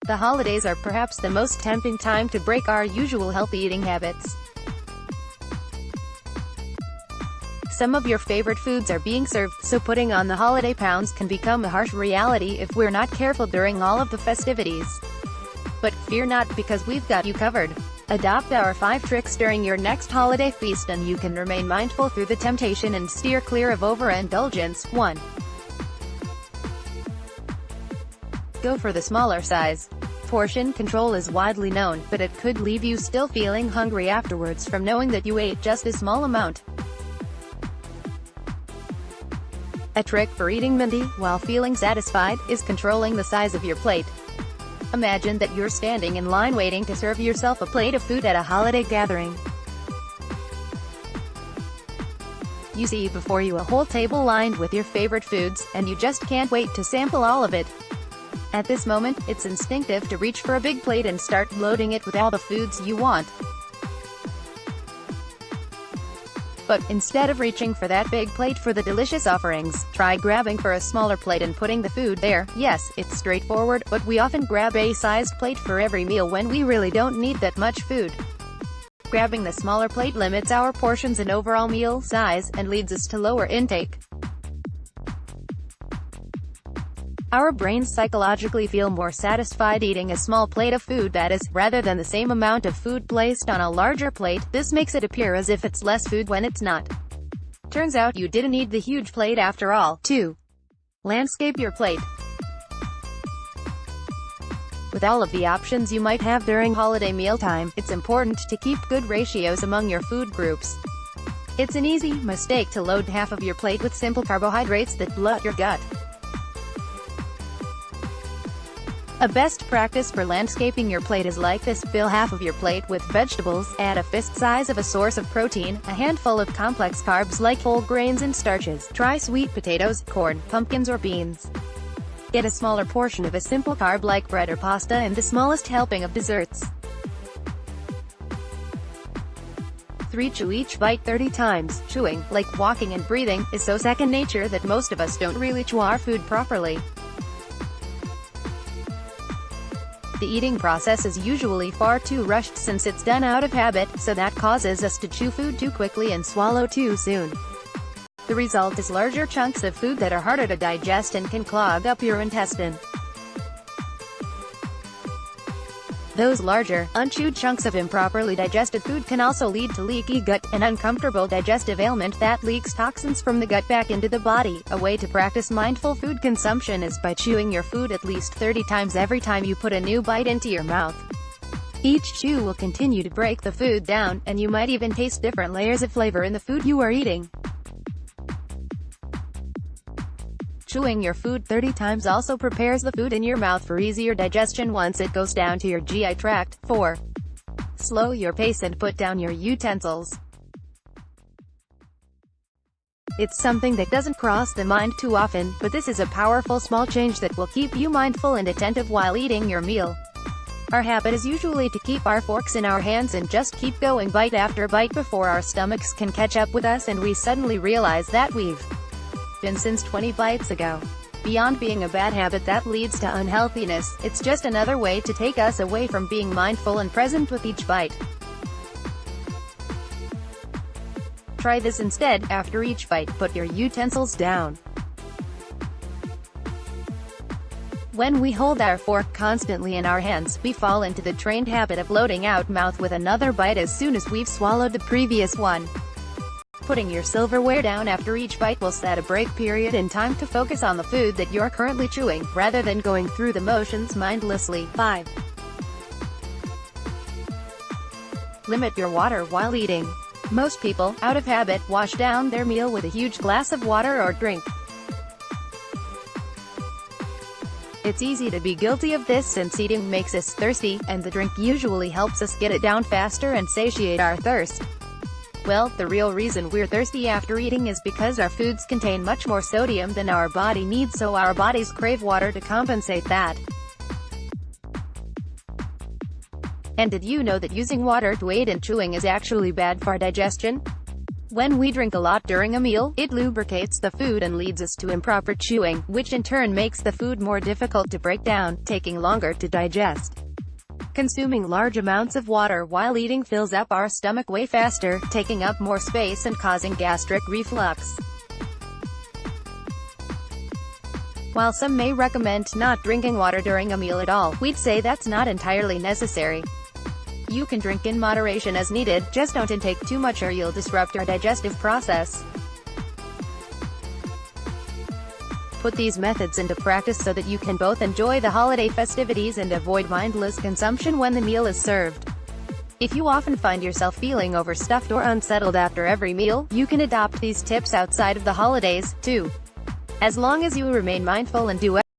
The holidays are perhaps the most tempting time to break our usual healthy eating habits. Some of your favorite foods are being served, so putting on the holiday pounds can become a harsh reality if we're not careful during all of the festivities. But fear not, because we've got you covered. Adopt our 5 tricks during your next holiday feast and you can remain mindful through the temptation and steer clear of overindulgence. 1. Go for the smaller size. Portion control is widely known, but it could leave you still feeling hungry afterwards from knowing that you ate just a small amount. A trick for eating minty while feeling satisfied is controlling the size of your plate. Imagine that you're standing in line waiting to serve yourself a plate of food at a holiday gathering. You see before you a whole table lined with your favorite foods, and you just can't wait to sample all of it. At this moment, it's instinctive to reach for a big plate and start loading it with all the foods you want. But instead of reaching for that big plate for the delicious offerings, try grabbing for a smaller plate and putting the food there. Yes, it's straightforward, but we often grab a sized plate for every meal when we really don't need that much food. Grabbing the smaller plate limits our portions and overall meal size, and leads us to lower intake. Our brains psychologically feel more satisfied eating a small plate of food, that is, rather than the same amount of food placed on a larger plate. This makes it appear as if it's less food when it's not. Turns out you didn't need the huge plate after all. 2. Landscape your plate. With all of the options you might have during holiday mealtime, it's important to keep good ratios among your food groups. It's an easy mistake to load half of your plate with simple carbohydrates that glut your gut. A best practice for landscaping your plate is like this: fill half of your plate with vegetables, add a fist size of a source of protein, a handful of complex carbs like whole grains and starches, try sweet potatoes, corn, pumpkins or beans. Get a smaller portion of a simple carb like bread or pasta and the smallest helping of desserts. 3. Chew each bite 30 times. Chewing, like walking and breathing, is so second nature that most of us don't really chew our food properly. The eating process is usually far too rushed since it's done out of habit, so that causes us to chew food too quickly and swallow too soon. The result is larger chunks of food that are harder to digest and can clog up your intestine. Those larger, unchewed chunks of improperly digested food can also lead to leaky gut, an uncomfortable digestive ailment that leaks toxins from the gut back into the body. A way to practice mindful food consumption is by chewing your food at least 30 times every time you put a new bite into your mouth. Each chew will continue to break the food down, and you might even taste different layers of flavor in the food you are eating. Chewing your food 30 times also prepares the food in your mouth for easier digestion once it goes down to your GI tract. 4. Slow your pace and put down your utensils. It's something that doesn't cross the mind too often, but this is a powerful small change that will keep you mindful and attentive while eating your meal. Our habit is usually to keep our forks in our hands and just keep going bite after bite before our stomachs can catch up with us and we suddenly realize that we've been since 20 bites ago. Beyond being a bad habit that leads to unhealthiness, it's just another way to take us away from being mindful and present with each bite. Try this instead. After each bite, put your utensils down. When we hold our fork constantly in our hands, we fall into the trained habit of loading out mouth with another bite as soon as we've swallowed the previous one. Putting your silverware down after each bite will set a break period in time to focus on the food that you're currently chewing, rather than going through the motions mindlessly. 5. Limit your water while eating. Most people, out of habit, wash down their meal with a huge glass of water or drink. It's easy to be guilty of this since eating makes us thirsty, and the drink usually helps us get it down faster and satiate our thirst. Well, the real reason we're thirsty after eating is because our foods contain much more sodium than our body needs, so our bodies crave water to compensate that. And did you know that using water to aid in chewing is actually bad for digestion? When we drink a lot during a meal, it lubricates the food and leads us to improper chewing, which in turn makes the food more difficult to break down, taking longer to digest. Consuming large amounts of water while eating fills up our stomach way faster, taking up more space and causing gastric reflux. While some may recommend not drinking water during a meal at all, we'd say that's not entirely necessary. You can drink in moderation as needed, just don't intake too much or you'll disrupt your digestive process. Put these methods into practice so that you can both enjoy the holiday festivities and avoid mindless consumption when the meal is served. If you often find yourself feeling overstuffed or unsettled after every meal, you can adopt these tips outside of the holidays, too. As long as you remain mindful and do